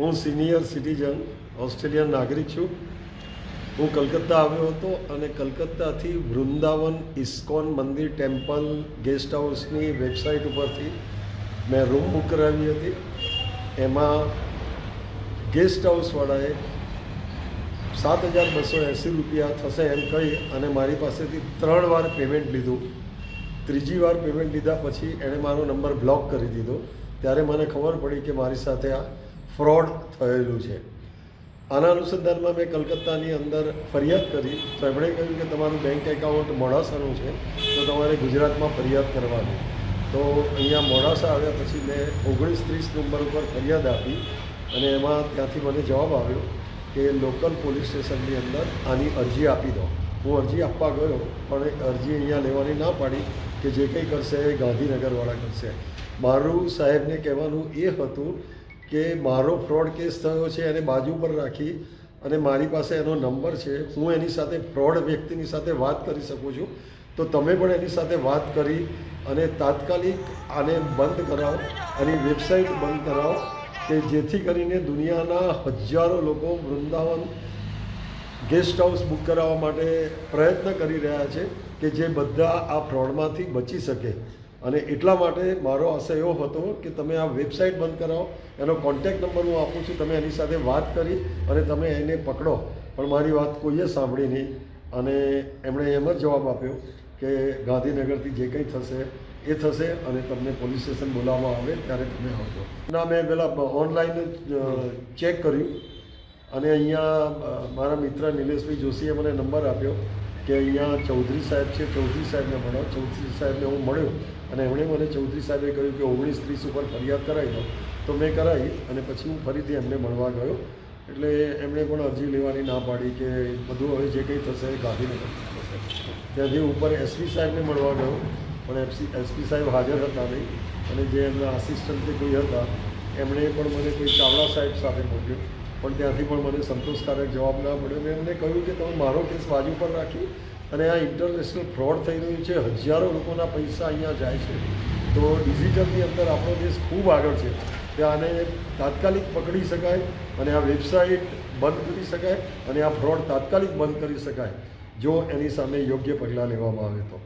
હું senior citizen Australian નાગરિક છું. હું કલકત્તા આવ્યો હતો અને કલકત્તાથી વૃંદાવન ઇસ્કોન મંદિર ટેમ્પલ ગેસ્ટ હાઉસની વેબસાઇટ ઉપરથી મેં રૂમ બુક કરાવી હતી. એમાં ગેસ્ટ હાઉસવાળાએ 7,280 રૂપિયા થશે એમ કહી અને મારી પાસેથી 3 વાર પેમેન્ટ લીધું. ત્રીજી વાર પેમેન્ટ લીધા પછી એણે મારો નંબર બ્લોક કરી દીધો. ત્યારે મને ખબર પડી કે મારી સાથે આ ફ્રોડ થયેલું છે. આના અનુસંધાનમાં મેં કલકત્તાની અંદર ફરિયાદ કરી તો એમણે કહ્યું કે તમારું બેંક એકાઉન્ટ મોડાસાનું છે તો તમારે ગુજરાતમાં ફરિયાદ કરવાની. તો અહીંયા મોડાસા આવ્યા પછી મેં 1930 નંબર ઉપર ફરિયાદ આપી અને એમાં ત્યાંથી મને જવાબ આવ્યો કે લોકલ પોલીસ સ્ટેશનની અંદર આની અરજી આપી દો. હું અરજી આપવા ગયો પણ અરજી અહીંયા લેવાની ના પાડી કે જે કંઈ કરશે એ ગાંધીનગરવાળા કરશે. મારું સાહેબને કહેવાનું એ હતું કે મારો ફ્રોડ કેસ થયો છે એને બાજુ પર રાખી અને મારી પાસે એનો નંબર છે, હું એની સાથે ફ્રોડ વ્યક્તિની સાથે વાત કરી શકું છું. તો તમે પણ એની સાથે વાત કરી અને તાત્કાલિક આને બંધ કરાવો, આની વેબસાઇટ બંધ કરાવો કે જેથી કરીને દુનિયાના હજારો લોકો વૃંદાવન ગેસ્ટ હાઉસ બુક કરાવવા માટે પ્રયત્ન કરી રહ્યા છે કે જે બધા આ ફ્રોડમાંથી બચી શકે. અને એટલા માટે મારો આશય એવો હતો કે તમે આ વેબસાઇટ બંધ કરાવો. એનો કોન્ટેક્ટ નંબર હું આપું છું, તમે એની સાથે વાત કરી અને તમે એને પકડો. પણ મારી વાત કોઈએ સાંભળી નહીં અને એમણે એમ જ જવાબ આપ્યો કે ગાંધીનગરથી જે કંઈ થશે એ થશે અને તમને પોલીસ સ્ટેશન બોલાવવામાં આવે ત્યારે તમે આવજો. ના, મેં પહેલાં ઓનલાઈન ચેક કર્યું અને અહીંયા મારા મિત્ર નિલેશભાઈ જોશીએ મને નંબર આપ્યો કે અહીંયા ચૌધરી સાહેબ છે, ચૌધરી સાહેબને મળો. ચૌધરી સાહેબને હું મળ્યો અને એમણે મને ચૌધરી સાહેબે કહ્યું કે 1930 ઉપર ફરિયાદ કરાવી દો. તો મેં કરાવી અને પછી હું ફરીથી એમને મળવા ગયો. એટલે એમણે પણ અરજી લેવાની ના પાડી કે બધું હવે જે કંઈ થશે એ ગાંધીનગર થશે. ત્યાંથી ઉપર એસપી સાહેબને મળવા ગયો પણ એસપી સાહેબ હાજર હતા નહીં અને જે એમના આસિસ્ટન્ટ કોઈ હતા એમણે પણ મને કોઈ ચાવડા સાહેબ સાથે મોકલ્યો પણ ત્યાંથી પણ મને સંતોષકારક જવાબ ના મળ્યો. મેં એમને કહ્યું કે તમે મારો કેસ બાજુ પર રાખી અને આ ઇન્ટરનેશનલ ફ્રોડ થઈ રહ્યું છે, હજારો લોકોના પૈસા અહીંયા જાય છે. તો ડિજિટલની અંદર આપણો દેશ ખૂબ આગળ છે, ત્યાં આને તાત્કાલિક પકડી શકાય અને આ વેબસાઇટ બંધ કરી શકાય અને આ ફ્રોડ તાત્કાલિક બંધ કરી શકાય જો એની સામે યોગ્ય પગલાં લેવામાં આવે તો.